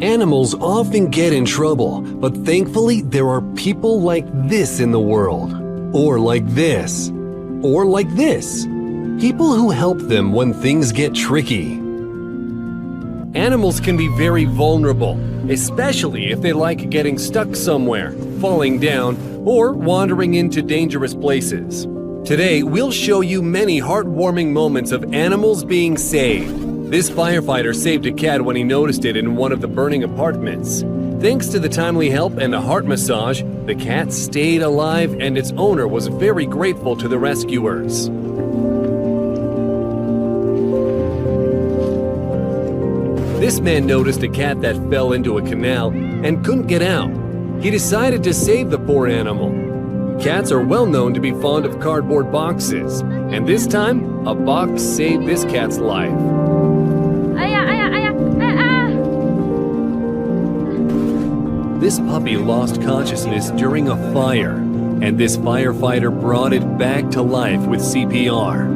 Animals often get in trouble, but thankfully there are people like this in the world. Or like this. Or like this. People who help them when things get tricky. Animals can be very vulnerable, especially if they like getting stuck somewhere, falling down, or wandering into dangerous places. Today, we'll show you many heartwarming moments of animals being saved. This firefighter saved a cat when he noticed it in one of the burning apartments. Thanks to the timely help and a heart massage, the cat stayed alive and its owner was very grateful to the rescuers. This man noticed a cat that fell into a canal and couldn't get out. He decided to save the poor animal. Cats are well known to be fond of cardboard boxes, and this time, a box saved this cat's life. This puppy lost consciousness during a fire, and this firefighter brought it back to life with CPR.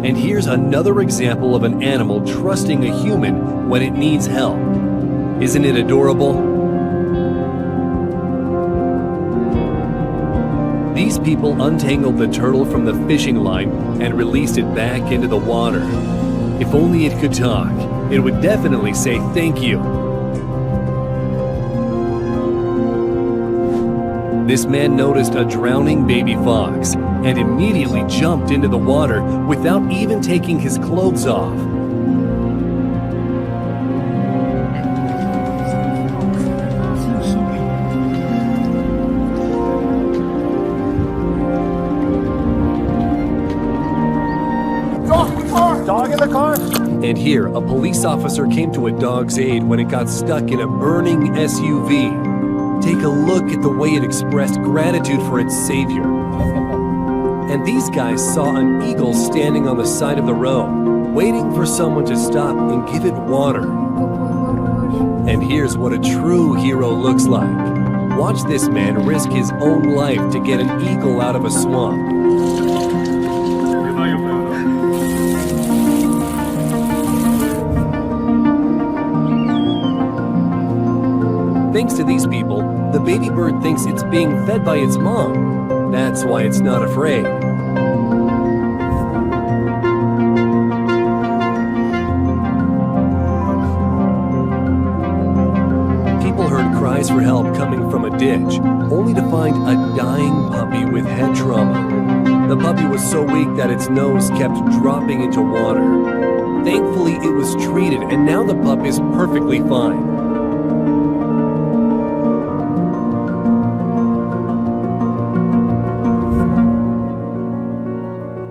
And here's another example of an animal trusting a human when it needs help. Isn't it adorable? These people untangled the turtle from the fishing line and released it back into the water. If only it could talk, it would definitely say thank you. This man noticed a drowning baby fox and immediately jumped into the water without even taking his clothes off. Dog in the car? And here, a police officer came to a dog's aid when it got stuck in a burning SUV. Take a look at the way it expressed gratitude for its savior. And these guys saw an eagle standing on the side of the road, waiting for someone to stop and give it water. And here's what a true hero looks like. Watch this man risk his own life to get an eagle out of a swamp. Thanks to these people, the baby bird thinks it's being fed by its mom. That's why it's not afraid. People heard cries for help coming from a ditch, only to find a dying puppy with head trauma. The puppy was so weak that its nose kept dropping into water. Thankfully, it was treated, and now the pup is perfectly fine.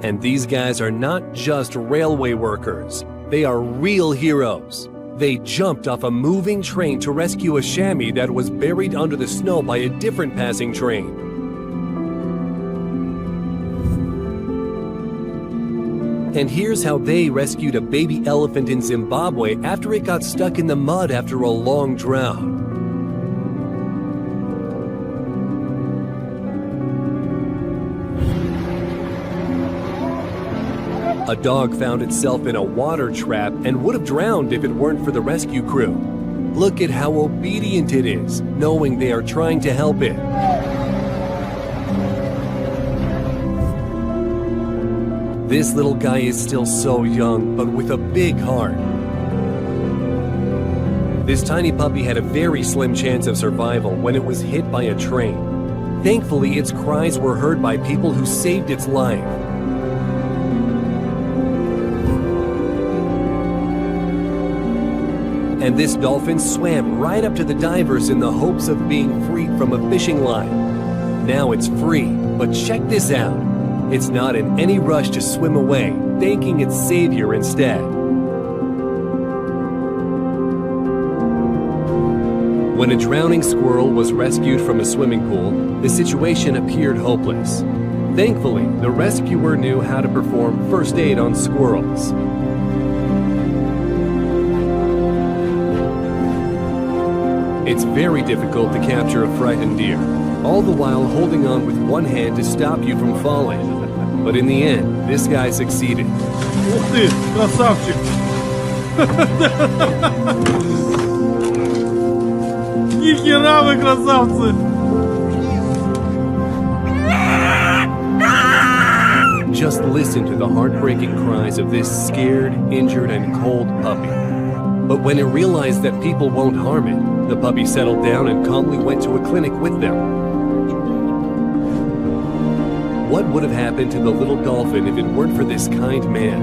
And these guys are not just railway workers. They are real heroes. They jumped off a moving train to rescue a chamois that was buried under the snow by a different passing train. And here's how they rescued a baby elephant in Zimbabwe after it got stuck in the mud after a long drought. A dog found itself in a water trap and would have drowned if it weren't for the rescue crew. Look at how obedient it is, knowing they are trying to help it. This little guy is still so young, but with a big heart. This tiny puppy had a very slim chance of survival when it was hit by a train. Thankfully, its cries were heard by people who saved its life. And this dolphin swam right up to the divers in the hopes of being freed from a fishing line. Now it's free, but check this out. It's not in any rush to swim away, thanking its savior instead. When a drowning squirrel was rescued from a swimming pool, the situation appeared hopeless. Thankfully, the rescuer knew how to perform first aid on squirrels. It's very difficult to capture a frightened deer, all the while holding on with one hand to stop you from falling. But in the end, this guy succeeded. Ух ты, красавчик! Ни хера вы красавцы! Just listen to the heartbreaking cries of this scared, injured, and cold puppy. But when it realized that people won't harm it, the puppy settled down and calmly went to a clinic with them. What would have happened to the little dolphin if it weren't for this kind man?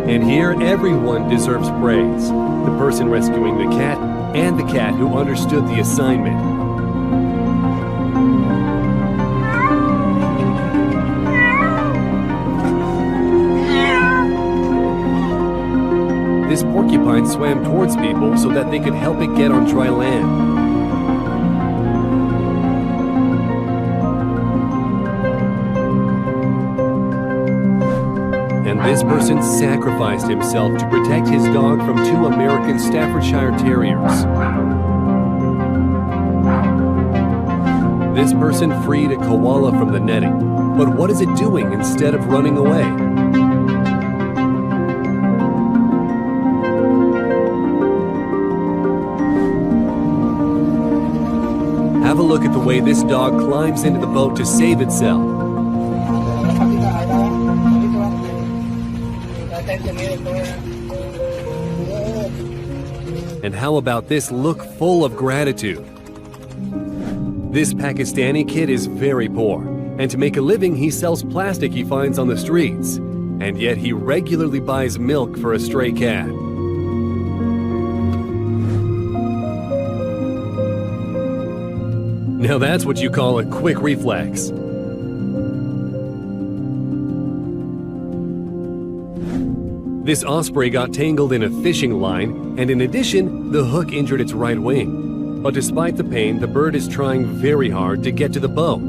And here, everyone deserves praise. The person rescuing the cat and the cat who understood the assignment. This porcupine swam towards people so that they could help it get on dry land. And this person sacrificed himself to protect his dog from 2 American Staffordshire Terriers. This person freed a koala from the netting. But what is it doing instead of running away? Have a look at the way this dog climbs into the boat to save itself. And how about this look full of gratitude? This Pakistani kid is very poor, and to make a living he sells plastic he finds on the streets, and yet he regularly buys milk for a stray cat. Now that's what you call a quick reflex. This osprey got tangled in a fishing line, and in addition, the hook injured its right wing. But despite the pain, the bird is trying very hard to get to the boat.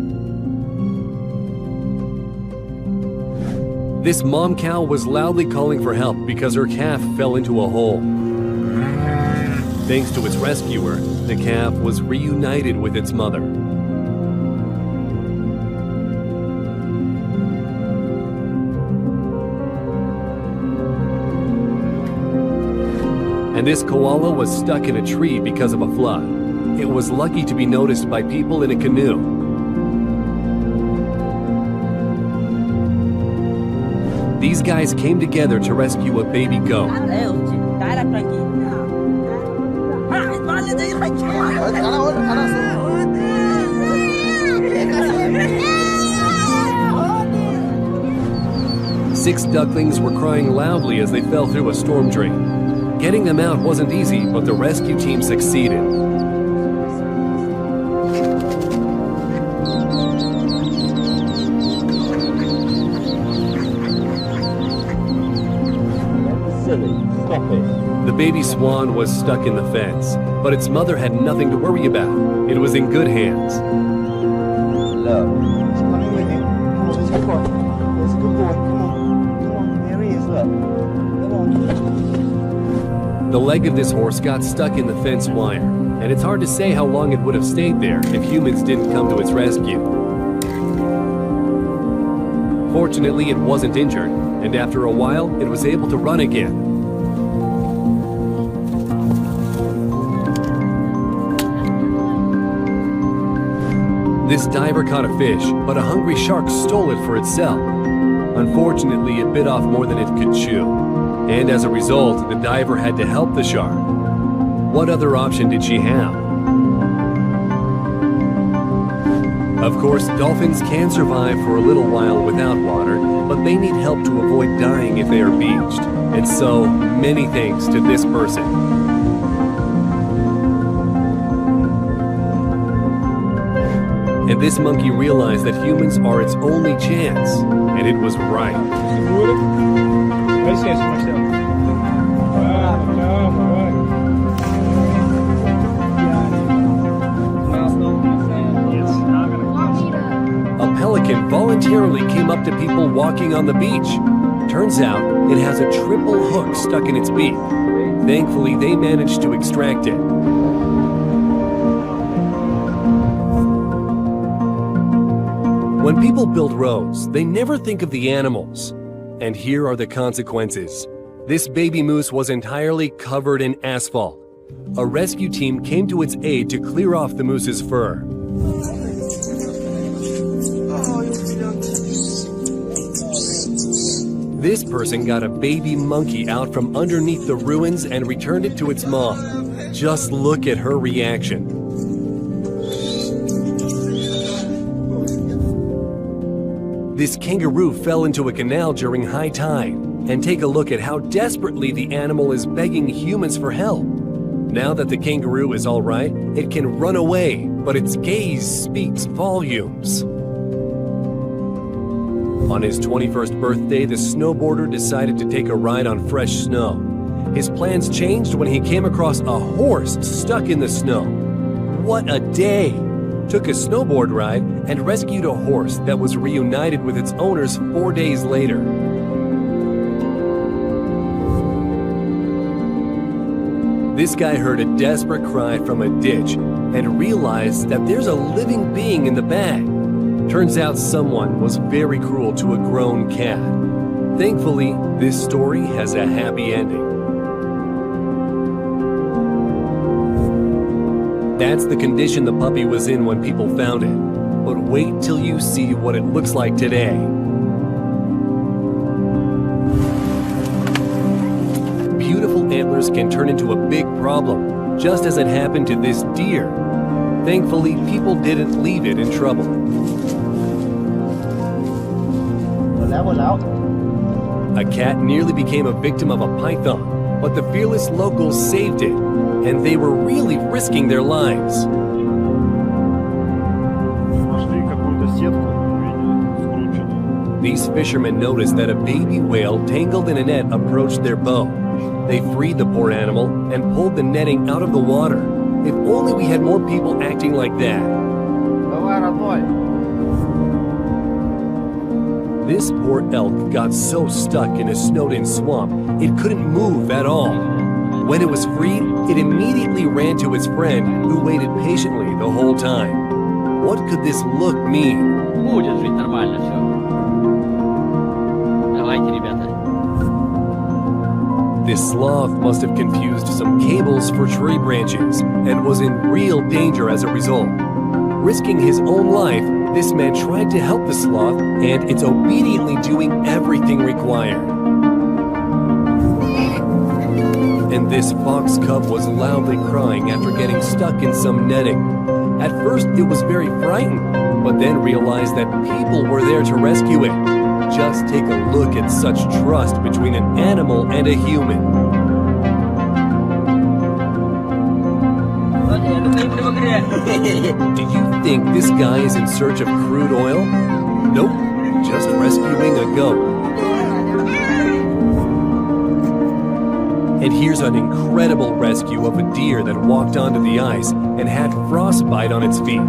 This mom cow was loudly calling for help because her calf fell into a hole. Thanks to its rescuer, the calf was reunited with its mother. And this koala was stuck in a tree because of a flood. It was lucky to be noticed by people in a canoe. These guys came together to rescue a baby goat. Six ducklings were crying loudly as they fell through a storm drain. Getting them out wasn't easy, but the rescue team succeeded. The baby swan was stuck in the fence, but its mother had nothing to worry about. It was in good hands. The leg of this horse got stuck in the fence wire, and it's hard to say how long it would have stayed there if humans didn't come to its rescue. Fortunately, it wasn't injured, and after a while, it was able to run again. This diver caught a fish, but a hungry shark stole it for itself. Unfortunately, it bit off more than it could chew. And as a result, the diver had to help the shark. What other option did she have? Of course, dolphins can survive for a little while without water, but they need help to avoid dying if they are beached. And so, many thanks to this person. And this monkey realized that humans are its only chance, and it was right. A pelican and voluntarily came up to people walking on the beach. Turns out it has a triple hook stuck in its beak. Thankfully, they managed to extract it. When people build roads, they never think of the animals. And here are the consequences. This baby moose was entirely covered in asphalt. A rescue team came to its aid to clear off the moose's fur. This person got a baby monkey out from underneath the ruins and returned it to its mom. Just look at her reaction. This kangaroo fell into a canal during high tide, and take a look at how desperately the animal is begging humans for help. Now that the kangaroo is all right, it can run away, but its gaze speaks volumes. On his 21st birthday, the snowboarder decided to take a ride on fresh snow. His plans changed when he came across a horse stuck in the snow. What a day! Took a snowboard ride and rescued a horse that was reunited with its owners 4 days later. This guy heard a desperate cry from a ditch and realized that there's a living being in the bag. Turns out someone was very cruel to a grown cat. Thankfully, this story has a happy ending. That's the condition the puppy was in when people found it. But wait till you see what it looks like today. Beautiful antlers can turn into a big problem, just as it happened to this deer. Thankfully, people didn't leave it in trouble. A cat nearly became a victim of a python, but the fearless locals saved it, and they were really risking their lives. These fishermen noticed that a baby whale tangled in a net approached their boat. They freed the poor animal and pulled the netting out of the water. If only we had more people acting like that. This poor elk got so stuck in a snowed-in swamp, it couldn't move at all. When it was freed, it immediately ran to its friend, who waited patiently the whole time. What could this look mean? Будет жить нормально все. Давайте, ребята. This sloth must have confused some cables for tree branches and was in real danger as a result. Risking his own life, this man tried to help the sloth, and it's obediently doing everything required. And this fox cub was loudly crying after getting stuck in some netting. At first, it was very frightened, but then realized that people were there to rescue it. Just take a look at such trust between an animal and a human. Do you think this guy is in search of crude oil? Nope, just rescuing a goat. And here's an incredible rescue of a deer that walked onto the ice and had frostbite on its feet,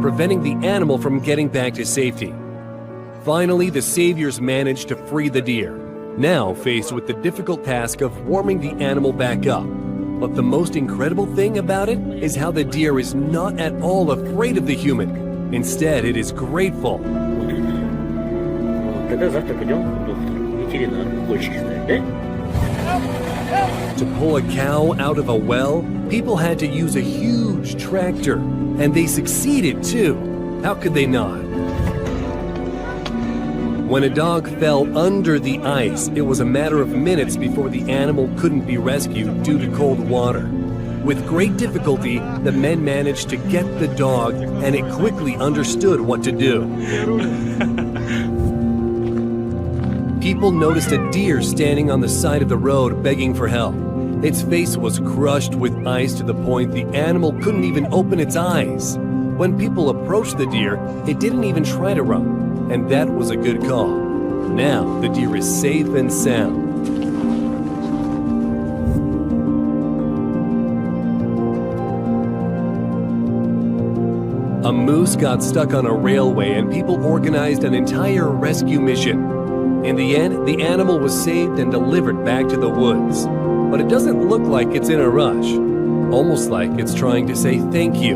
preventing the animal from getting back to safety. Finally, the saviors managed to free the deer, now faced with the difficult task of warming the animal back up. But the most incredible thing about it is how the deer is not at all afraid of the human. Instead, it is grateful. To pull a cow out of a well, people had to use a huge tractor, and they succeeded too. How could they not? When a dog fell under the ice, it was a matter of minutes before the animal couldn't be rescued due to cold water. With great difficulty, the men managed to get the dog, and it quickly understood what to do. People noticed a deer standing on the side of the road begging for help. Its face was crushed with ice to the point the animal couldn't even open its eyes. When people approached the deer, it didn't even try to run. And that was a good call. Now the deer is safe and sound. A moose got stuck on a railway and people organized an entire rescue mission. In the end, the animal was saved and delivered back to the woods. But it doesn't look like it's in a rush. Almost like it's trying to say thank you.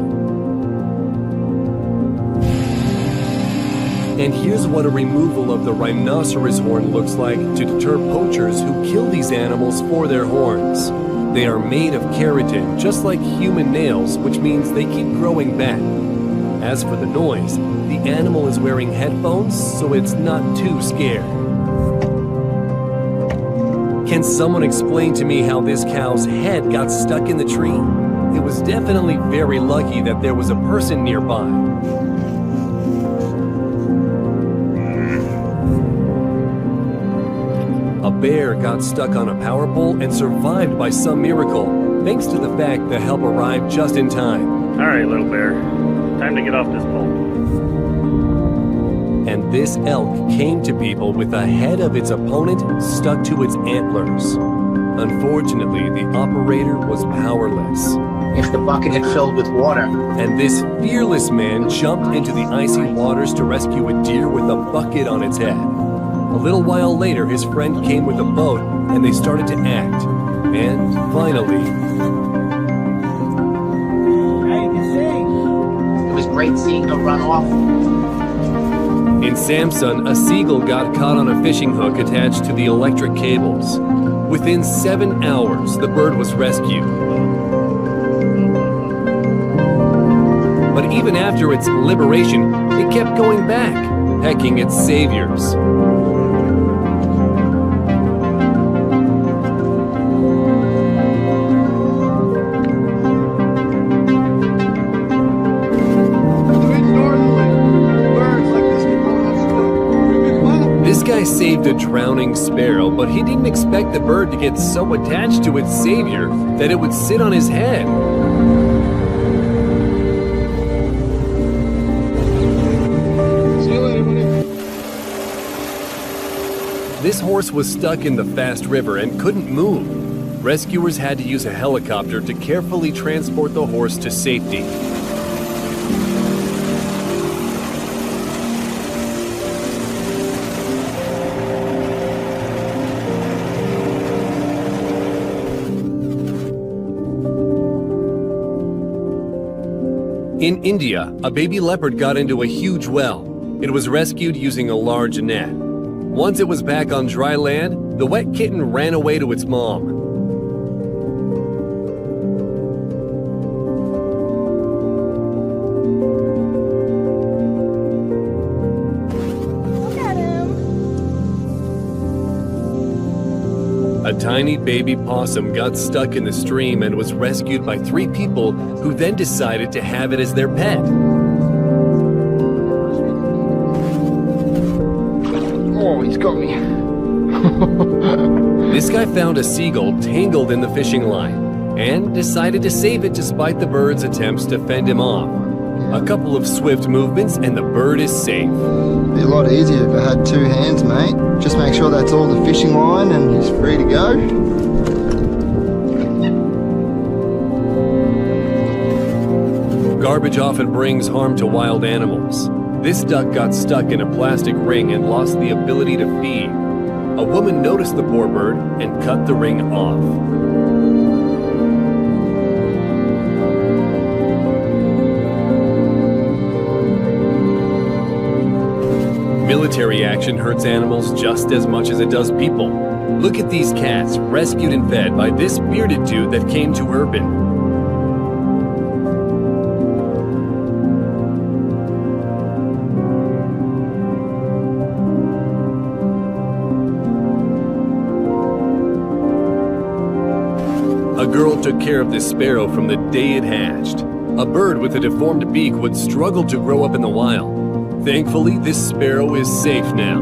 And here's what a removal of the rhinoceros horn looks like to deter poachers who kill these animals for their horns. They are made of keratin, just like human nails, which means they keep growing back. As for the noise, the animal is wearing headphones, so it's not too scared. Can someone explain to me how this cow's head got stuck in the tree? It was definitely very lucky that there was a person nearby. A bear got stuck on a power pole and survived by some miracle, thanks to the fact the help arrived just in time. All right, little bear, time to get off this pole. And this elk came to people with the head of its opponent stuck to its antlers. Unfortunately, the operator was powerless. If the bucket had filled with water. And this fearless man jumped into the icy waters to rescue a deer with a bucket on its head. A little while later, his friend came with a boat, and they started to act. And finally... It was great seeing her run off. In Samsun, a seagull got caught on a fishing hook attached to the electric cables. Within 7 hours, the bird was rescued. But even after its liberation, it kept going back, pecking its saviors. This guy saved a drowning sparrow, but he didn't expect the bird to get so attached to its savior that it would sit on his head. This horse was stuck in the fast river and couldn't move. Rescuers had to use a helicopter to carefully transport the horse to safety. In India, a baby leopard got into a huge well. It was rescued using a large net. Once it was back on dry land, the wet kitten ran away to its mom. Look at him. A tiny baby possum got stuck in the stream and was rescued by 3 people who then decided to have it as their pet. Oh, he's got me. This guy found a seagull tangled in the fishing line and decided to save it despite the bird's attempts to fend him off. A couple of swift movements and the bird is safe. Be a lot easier if I had 2 hands, mate. Just make sure that's all the fishing line and he's free to go. Garbage often brings harm to wild animals. This duck got stuck in a plastic ring and lost the ability to feed. A woman noticed the poor bird and cut the ring off. Military action hurts animals just as much as it does people. Look at these cats rescued and fed by this bearded dude that came to Urban. A girl took care of this sparrow from the day it hatched. A bird with a deformed beak would struggle to grow up in the wild. Thankfully, this sparrow is safe now.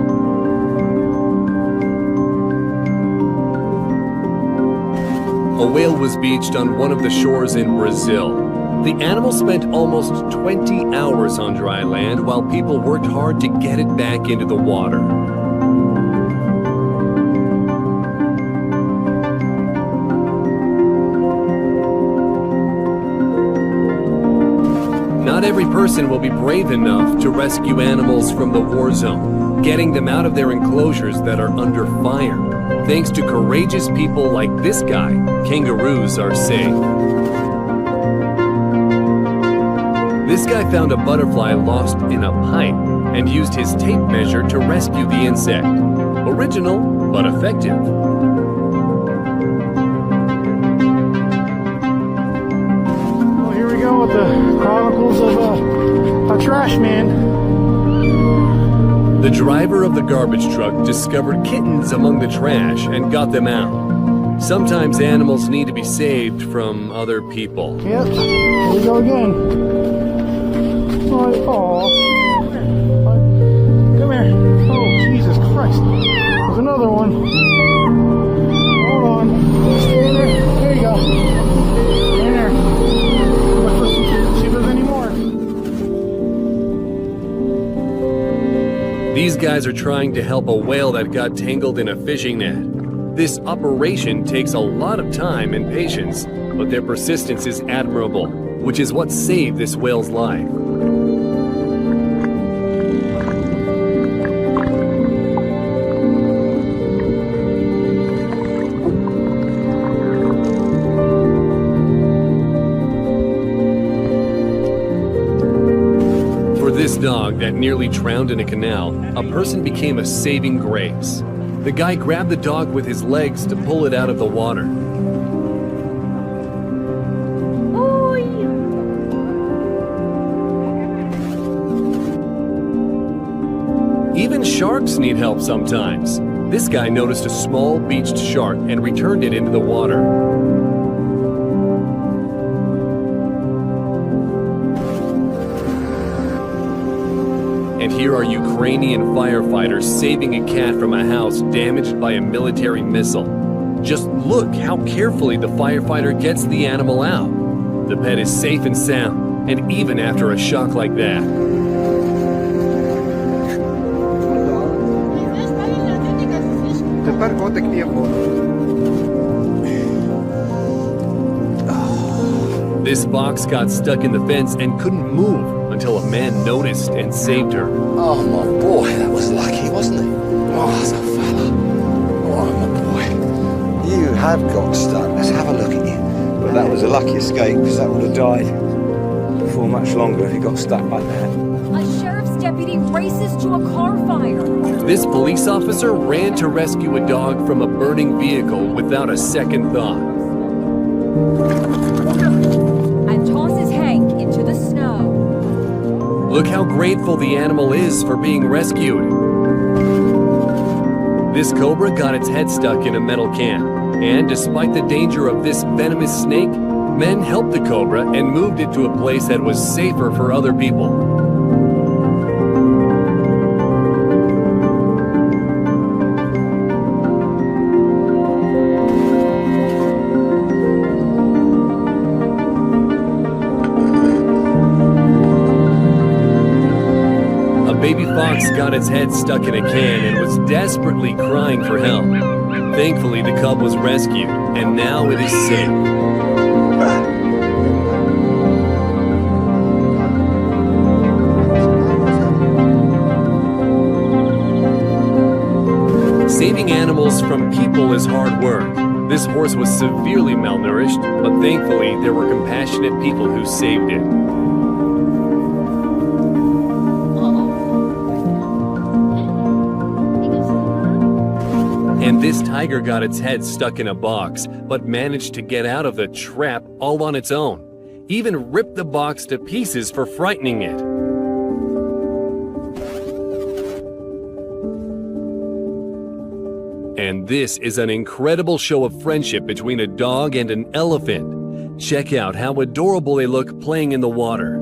A whale was beached on one of the shores in Brazil. The animal spent almost 20 hours on dry land while people worked hard to get it back into the water. Not Not every person will be brave enough to rescue animals from the war zone, getting them out of their enclosures that are under fire. Thanks to courageous people like this guy, kangaroos are safe. This guy found a butterfly lost in a pipe and used his tape measure to rescue the insect. Original, but effective. Well, here we go with the Chronicles of a trash man. The driver of the garbage truck discovered kittens among the trash and got them out. Sometimes animals need to be saved from other people. Yep, here we go again. Oh, come here. Oh, Jesus Christ. There's another one. Hold on. Stay in there. There you go. Stay in there. Let's see if there's any more. These guys are trying to help a whale that got tangled in a fishing net. This operation takes a lot of time and patience, but their persistence is admirable, which is what saved this whale's life. For this dog that nearly drowned in a canal, a person became a saving grace. The guy grabbed the dog with his legs to pull it out of the water. Even sharks need help sometimes. This guy noticed a small beached shark and returned it into the water. And here are Ukrainian firefighters saving a cat from a house damaged by a military missile. Just look how carefully the firefighter gets the animal out. The pet is safe and sound, and even after a shock like that. This fox got stuck in the fence and couldn't move until a man noticed and saved her. Oh, my boy, that was lucky, wasn't it? Oh, that's a fella. Oh, my boy. You have got stuck. Let's have a look at you. But that was a lucky escape, because that would have died before much longer if you got stuck like that. A sheriff's deputy races to a car fire. This police officer ran to rescue a dog from a burning vehicle without a second thought. And tosses Hank into the snow. Look how grateful the animal is for being rescued. This cobra got its head stuck in a metal can, and despite the danger of this venomous snake, men helped the cobra and moved it to a place that was safer for other people. Baby fox got its head stuck in a can and was desperately crying for help. Thankfully, the cub was rescued, and now it is safe. Saving animals from people is hard work. This horse was severely malnourished, but thankfully, there were compassionate people who saved it. And this tiger got its head stuck in a box, but managed to get out of the trap all on its own. Even ripped the box to pieces for frightening it. And this is an incredible show of friendship between a dog and an elephant. Check out how adorable they look playing in the water.